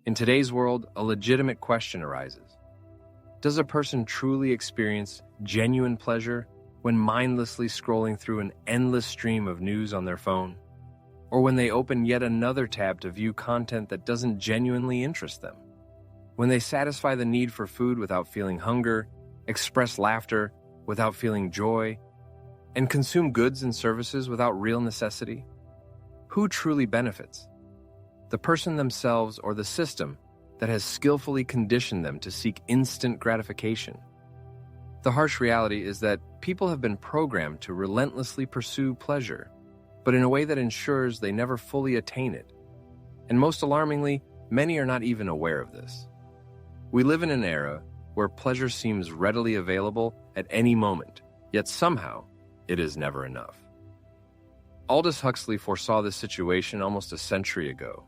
In today's world, a legitimate question arises. Does a person truly experience genuine pleasure when mindlessly scrolling through an endless stream of news on their phone? Or when they open yet another tab to view content that doesn't genuinely interest them? When they satisfy the need for food without feeling hunger, express laughter without feeling joy, and consume goods and services without real necessity? Who truly benefits? The person themselves or the system that has skillfully conditioned them to seek instant gratification? The harsh reality is that people have been programmed to relentlessly pursue pleasure, but in a way that ensures they never fully attain it. And most alarmingly, many are not even aware of this. We live in an era where pleasure seems readily available at any moment, yet somehow it is never enough. Aldous Huxley foresaw this situation almost a century ago.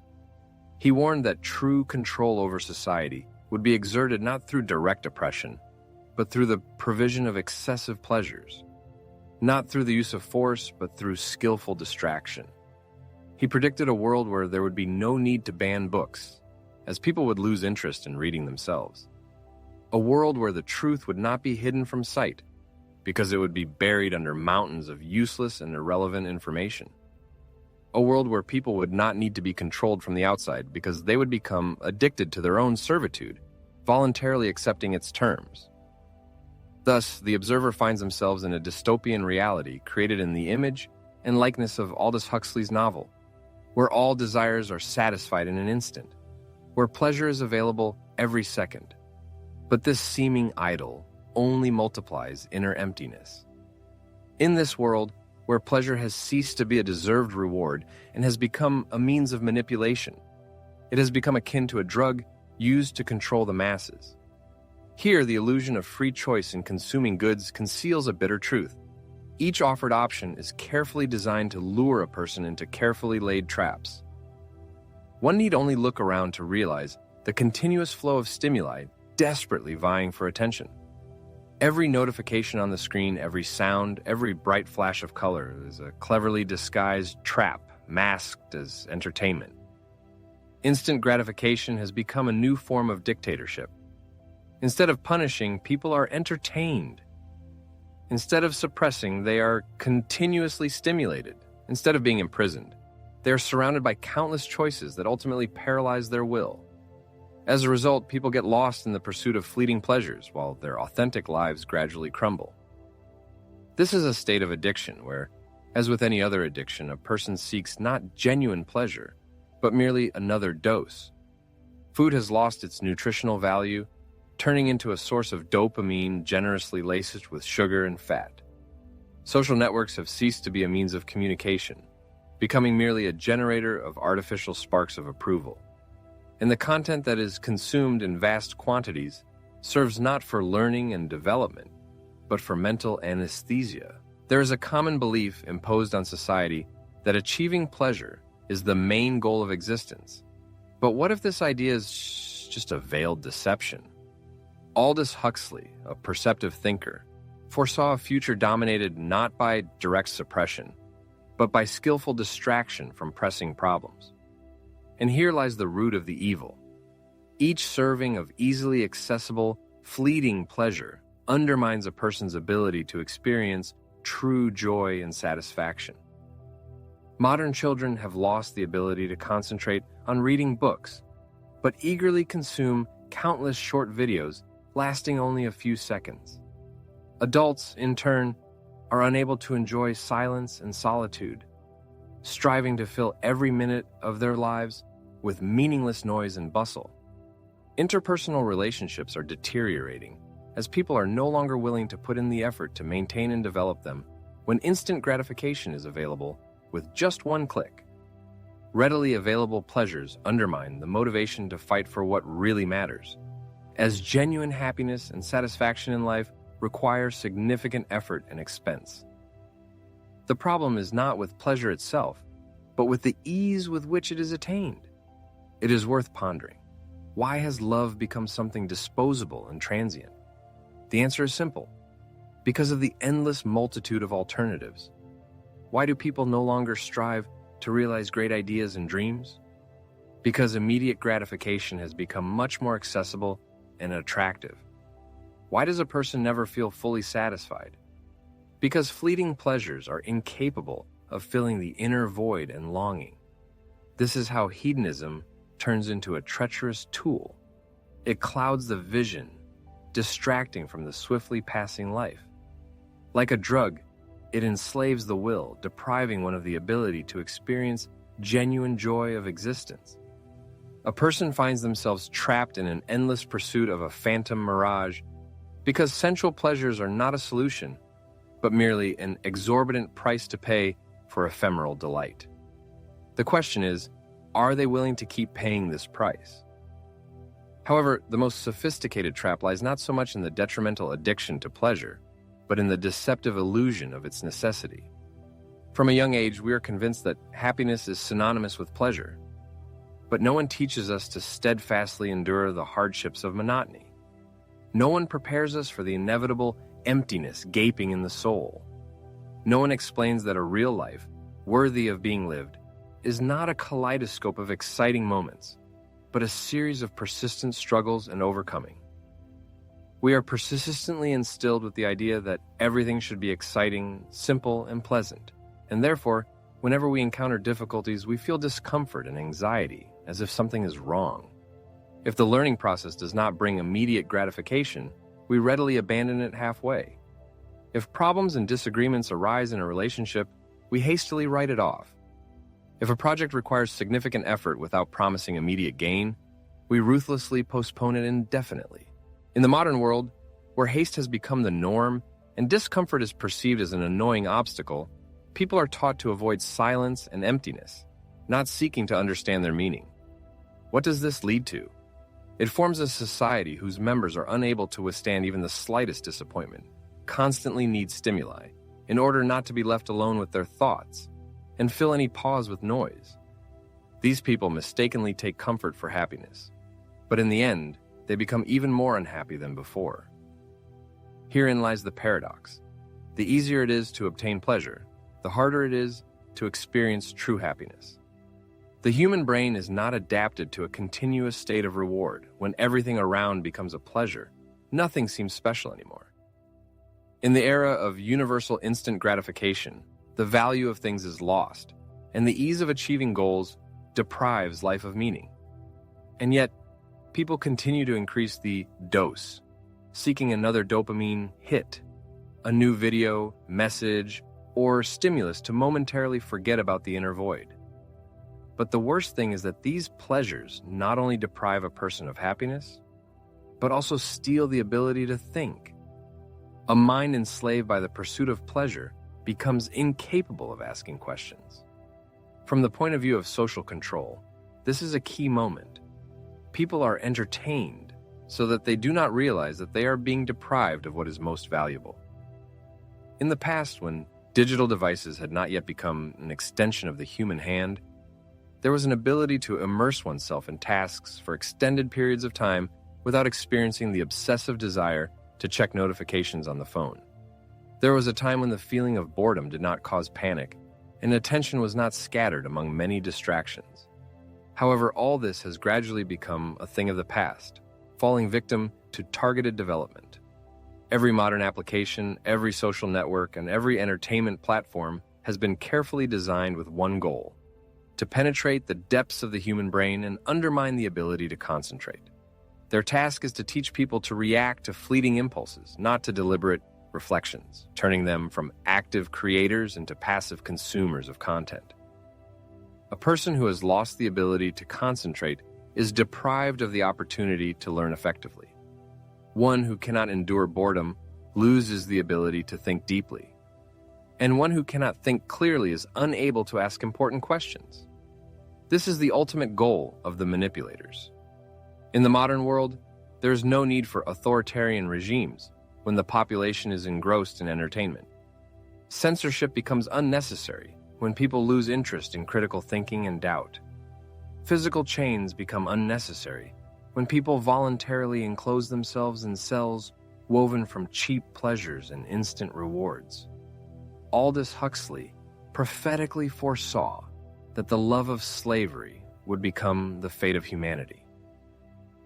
He warned that true control over society would be exerted not through direct oppression, but through the provision of excessive pleasures, not through the use of force, but through skillful distraction. He predicted a world where there would be no need to ban books, as people would lose interest in reading themselves. A world where the truth would not be hidden from sight, because it would be buried under mountains of useless and irrelevant information. A world where people would not need to be controlled from the outside because they would become addicted to their own servitude, voluntarily accepting its terms. Thus, the observer finds themselves in a dystopian reality created in the image and likeness of Aldous Huxley's novel, where all desires are satisfied in an instant, where pleasure is available every second. But this seeming idol only multiplies inner emptiness. In this world, where pleasure has ceased to be a deserved reward and has become a means of manipulation, it has become akin to a drug used to control the masses. Here, the illusion of free choice in consuming goods conceals a bitter truth. Each offered option is carefully designed to lure a person into carefully laid traps. One need only look around to realize the continuous flow of stimuli desperately vying for attention. Every notification on the screen, every sound, every bright flash of color is a cleverly disguised trap masked as entertainment. Instant gratification has become a new form of dictatorship. Instead of punishing, people are entertained. Instead of suppressing, they are continuously stimulated. Instead of being imprisoned, they are surrounded by countless choices that ultimately paralyze their will. As a result, people get lost in the pursuit of fleeting pleasures while their authentic lives gradually crumble. This is a state of addiction where, as with any other addiction, a person seeks not genuine pleasure, but merely another dose. Food has lost its nutritional value, turning into a source of dopamine generously laced with sugar and fat. Social networks have ceased to be a means of communication, becoming merely a generator of artificial sparks of approval. And the content that is consumed in vast quantities serves not for learning and development, but for mental anesthesia. There is a common belief imposed on society that achieving pleasure is the main goal of existence. But what if this idea is just a veiled deception? Aldous Huxley, a perceptive thinker, foresaw a future dominated not by direct suppression, but by skillful distraction from pressing problems. And here lies the root of the evil. Each serving of easily accessible, fleeting pleasure undermines a person's ability to experience true joy and satisfaction. Modern children have lost the ability to concentrate on reading books, but eagerly consume countless short videos lasting only a few seconds. Adults, in turn, are unable to enjoy silence and solitude, striving to fill every minute of their lives with meaningless noise and bustle. Interpersonal relationships are deteriorating as people are no longer willing to put in the effort to maintain and develop them when instant gratification is available with just one click. Readily available pleasures undermine the motivation to fight for what really matters, as genuine happiness and satisfaction in life require significant effort and expense. The problem is not with pleasure itself, but with the ease with which it is attained. It is worth pondering. Why has love become something disposable and transient? The answer is simple. Because of the endless multitude of alternatives. Why do people no longer strive to realize great ideas and dreams? Because immediate gratification has become much more accessible and attractive. Why does a person never feel fully satisfied? Because fleeting pleasures are incapable of filling the inner void and longing. This is how hedonism turns into a treacherous tool. It clouds the vision, distracting from the swiftly passing life. Like a drug, it enslaves the will, depriving one of the ability to experience genuine joy of existence. A person finds themselves trapped in an endless pursuit of a phantom mirage because sensual pleasures are not a solution, but merely an exorbitant price to pay for ephemeral delight. The question is, are they willing to keep paying this price? However, the most sophisticated trap lies not so much in the detrimental addiction to pleasure, but in the deceptive illusion of its necessity. From a young age, we are convinced that happiness is synonymous with pleasure, but no one teaches us to steadfastly endure the hardships of monotony. No one prepares us for the inevitable emptiness gaping in the soul. No one explains that a real life, worthy of being lived, is not a kaleidoscope of exciting moments, but a series of persistent struggles and overcoming. We are persistently instilled with the idea that everything should be exciting, simple, and pleasant, and therefore, whenever we encounter difficulties, we feel discomfort and anxiety, as if something is wrong. If the learning process does not bring immediate gratification, we readily abandon it halfway. If problems and disagreements arise in a relationship, we hastily write it off. If a project requires significant effort without promising immediate gain, we ruthlessly postpone it indefinitely. In the modern world, where haste has become the norm and discomfort is perceived as an annoying obstacle, people are taught to avoid silence and emptiness, not seeking to understand their meaning. What does this lead to? It forms a society whose members are unable to withstand even the slightest disappointment, constantly need stimuli, in order not to be left alone with their thoughts, and fill any pause with noise. These people mistakenly take comfort for happiness, but in the end, they become even more unhappy than before. Herein lies the paradox. The easier it is to obtain pleasure, the harder it is to experience true happiness. The human brain is not adapted to a continuous state of reward. When everything around becomes a pleasure, nothing seems special anymore. In the era of universal instant gratification, the value of things is lost, and the ease of achieving goals deprives life of meaning. And yet, people continue to increase the dose, seeking another dopamine hit, a new video, message, or stimulus to momentarily forget about the inner void. But the worst thing is that these pleasures not only deprive a person of happiness, but also steal the ability to think. A mind enslaved by the pursuit of pleasure becomes incapable of asking questions. From the point of view of social control, this is a key moment. People are entertained so that they do not realize that they are being deprived of what is most valuable. In the past, when digital devices had not yet become an extension of the human hand, there was an ability to immerse oneself in tasks for extended periods of time without experiencing the obsessive desire to check notifications on the phone. There was a time when the feeling of boredom did not cause panic, and attention was not scattered among many distractions. However, all this has gradually become a thing of the past, falling victim to targeted development. Every modern application, every social network, and every entertainment platform has been carefully designed with one goal: to penetrate the depths of the human brain and undermine the ability to concentrate. Their task is to teach people to react to fleeting impulses, not to deliberate reflections, turning them from active creators into passive consumers of content. A person who has lost the ability to concentrate is deprived of the opportunity to learn effectively. One who cannot endure boredom loses the ability to think deeply. And one who cannot think clearly is unable to ask important questions. This is the ultimate goal of the manipulators. In the modern world, there is no need for authoritarian regimes when the population is engrossed in entertainment. Censorship becomes unnecessary when people lose interest in critical thinking and doubt. Physical chains become unnecessary when people voluntarily enclose themselves in cells woven from cheap pleasures and instant rewards. Aldous Huxley prophetically foresaw that the love of slavery would become the fate of humanity.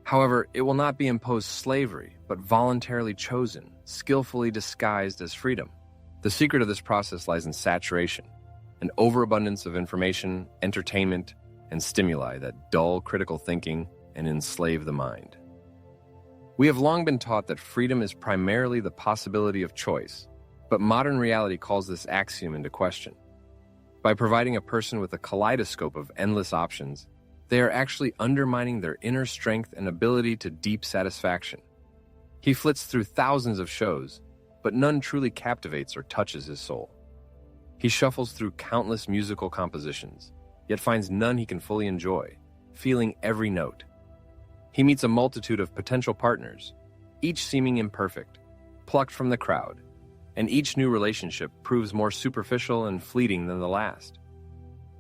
However, it will not be imposed slavery, but voluntarily chosen, skillfully disguised as freedom. The secret of this process lies in saturation, an overabundance of information, entertainment, and stimuli that dull critical thinking and enslave the mind. We have long been taught that freedom is primarily the possibility of choice, but modern reality calls this axiom into question. By providing a person with a kaleidoscope of endless options, they are actually undermining their inner strength and ability to deep satisfaction. He flits through thousands of shows, but none truly captivates or touches his soul. He shuffles through countless musical compositions, yet finds none he can fully enjoy, feeling every note. He meets a multitude of potential partners, each seeming imperfect, plucked from the crowd, and each new relationship proves more superficial and fleeting than the last.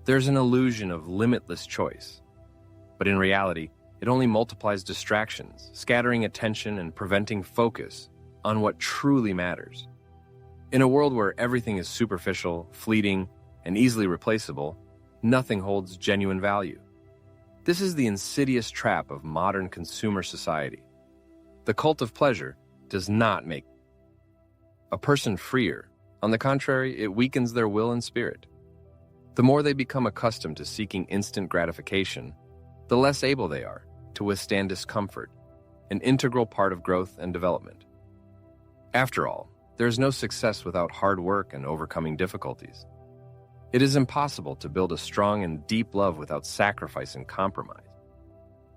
There's an illusion of limitless choice, but in reality, it only multiplies distractions, scattering attention and preventing focus on what truly matters. In a world where everything is superficial, fleeting, and easily replaceable, nothing holds genuine value. This is the insidious trap of modern consumer society. The cult of pleasure does not make a person freer. On the contrary, it weakens their will and spirit. The more they become accustomed to seeking instant gratification, the less able they are to withstand discomfort, an integral part of growth and development. After all, there is no success without hard work and overcoming difficulties. It is impossible to build a strong and deep love without sacrifice and compromise.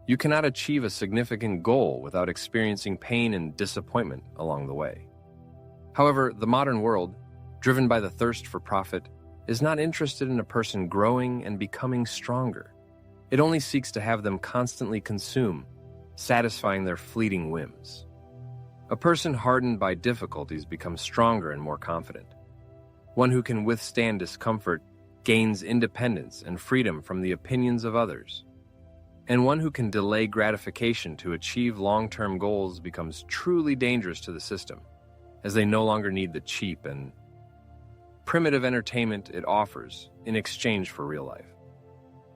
You cannot achieve a significant goal without experiencing pain and disappointment along the way. However, the modern world, driven by the thirst for profit, is not interested in a person growing and becoming stronger. It only seeks to have them constantly consume, satisfying their fleeting whims. A person hardened by difficulties becomes stronger and more confident. One who can withstand discomfort gains independence and freedom from the opinions of others. And one who can delay gratification to achieve long-term goals becomes truly dangerous to the system, as they no longer need the cheap and primitive entertainment it offers in exchange for real life.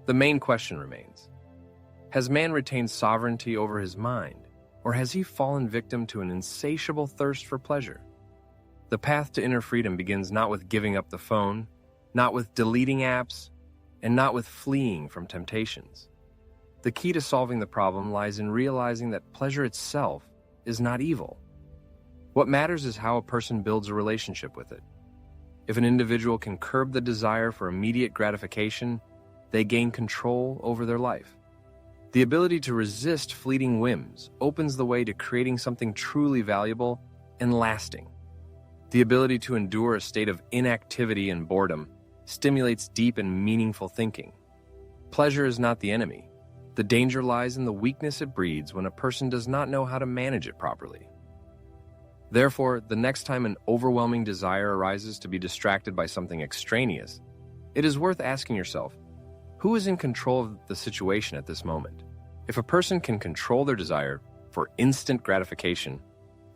The main question remains: has man retained sovereignty over his mind, or has he fallen victim to an insatiable thirst for pleasure? The path to inner freedom begins not with giving up the phone, not with deleting apps, and not with fleeing from temptations. The key to solving the problem lies in realizing that pleasure itself is not evil. What matters is how a person builds a relationship with it. If an individual can curb the desire for immediate gratification, they gain control over their life. The ability to resist fleeting whims opens the way to creating something truly valuable and lasting. The ability to endure a state of inactivity and boredom stimulates deep and meaningful thinking. Pleasure is not the enemy. The danger lies in the weakness it breeds when a person does not know how to manage it properly. Therefore, the next time an overwhelming desire arises to be distracted by something extraneous, it is worth asking yourself, who is in control of the situation at this moment? If a person can control their desire for instant gratification,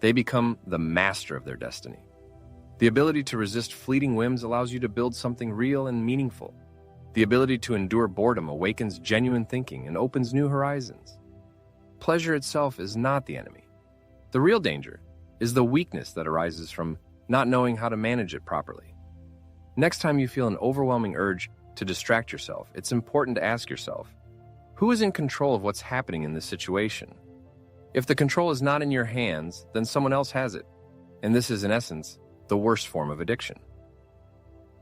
they become the master of their destiny. The ability to resist fleeting whims allows you to build something real and meaningful. The ability to endure boredom awakens genuine thinking and opens new horizons. Pleasure itself is not the enemy. The real danger is the weakness that arises from not knowing how to manage it properly. Next time you feel an overwhelming urge to distract yourself, it's important to ask yourself, who is in control of what's happening in this situation? If the control is not in your hands, then someone else has it. And this is, in essence, the worst form of addiction.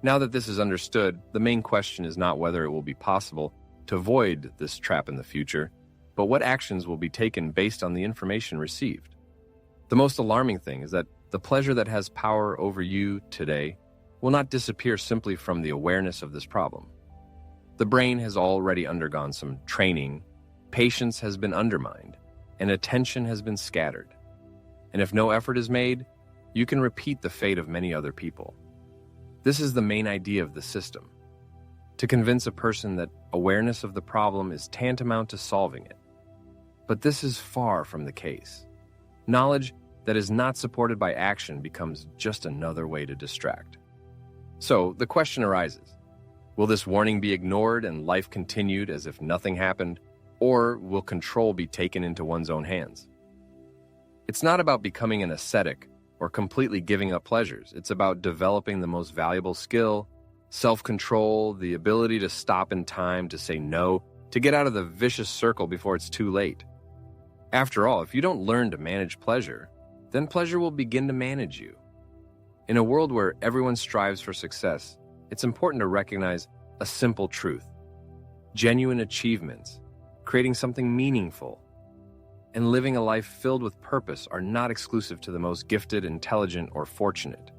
Now that this is understood, the main question is not whether it will be possible to avoid this trap in the future, but what actions will be taken based on the information received. The most alarming thing is that the pleasure that has power over you today will not disappear simply from the awareness of this problem. The brain has already undergone some training, patience has been undermined, and attention has been scattered. And if no effort is made, you can repeat the fate of many other people. This is the main idea of the system: to convince a person that awareness of the problem is tantamount to solving it. But this is far from the case. Knowledge that is not supported by action becomes just another way to distract. So, the question arises, Will this warning be ignored and life continued as if nothing happened, or will control be taken into one's own hands? It's not about becoming an ascetic or completely giving up pleasures. It's about developing the most valuable skill, self-control, the ability to stop in time, to say no, to get out of the vicious circle before it's too late. After all, if you don't learn to manage pleasure, then pleasure will begin to manage you. In a world where everyone strives for success, it's important to recognize a simple truth. Genuine achievements, creating something meaningful, and living a life filled with purpose are not exclusive to the most gifted, intelligent, or fortunate.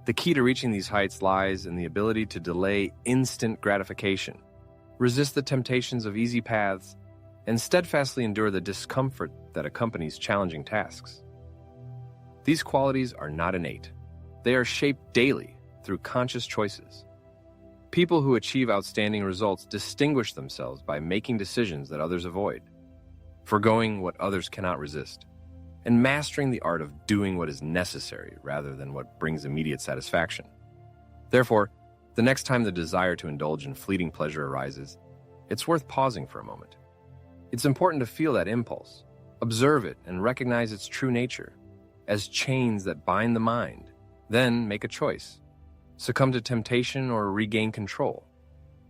The key to reaching these heights lies in the ability to delay instant gratification, resist the temptations of easy paths, and steadfastly endure the discomfort that accompanies challenging tasks. These qualities are not innate. They are shaped daily through conscious choices. People who achieve outstanding results distinguish themselves by making decisions that others avoid, forgoing what others cannot resist, and mastering the art of doing what is necessary rather than what brings immediate satisfaction. Therefore, the next time the desire to indulge in fleeting pleasure arises, it's worth pausing for a moment. It's important to feel that impulse, observe it, and recognize its true nature as chains that bind the mind. Then make a choice: succumb to temptation or regain control.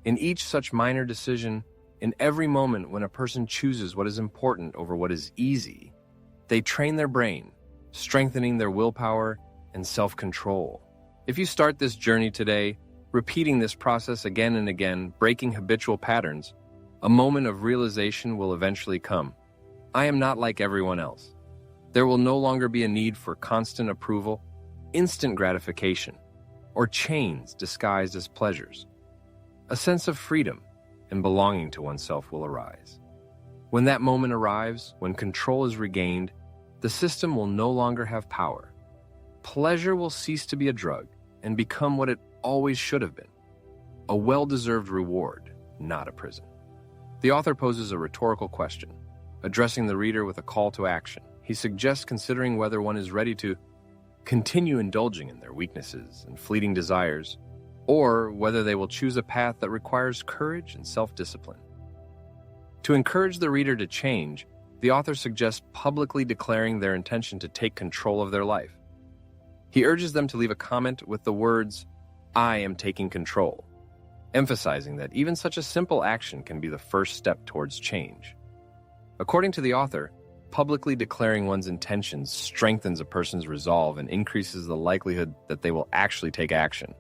In each such minor decision, in every moment when a person chooses what is important over what is easy, they train their brain, strengthening their willpower and self-control. If you start this journey today, repeating this process again and again, breaking habitual patterns, a moment of realization will eventually come. I am not like everyone else. There will no longer be a need for constant approval, instant gratification, or chains disguised as pleasures. A sense of freedom and belonging to oneself will arise. When that moment arrives, when control is regained, the system will no longer have power. Pleasure will cease to be a drug and become what it always should have been: a well-deserved reward, not a prison. The author poses a rhetorical question, addressing the reader with a call to action. He suggests considering whether one is ready to continue indulging in their weaknesses and fleeting desires, or whether they will choose a path that requires courage and self-discipline. To encourage the reader to change, the author suggests publicly declaring their intention to take control of their life. He urges them to leave a comment with the words, "I am taking control," emphasizing that even such a simple action can be the first step towards change. According to the author, publicly declaring one's intentions strengthens a person's resolve and increases the likelihood that they will actually take action.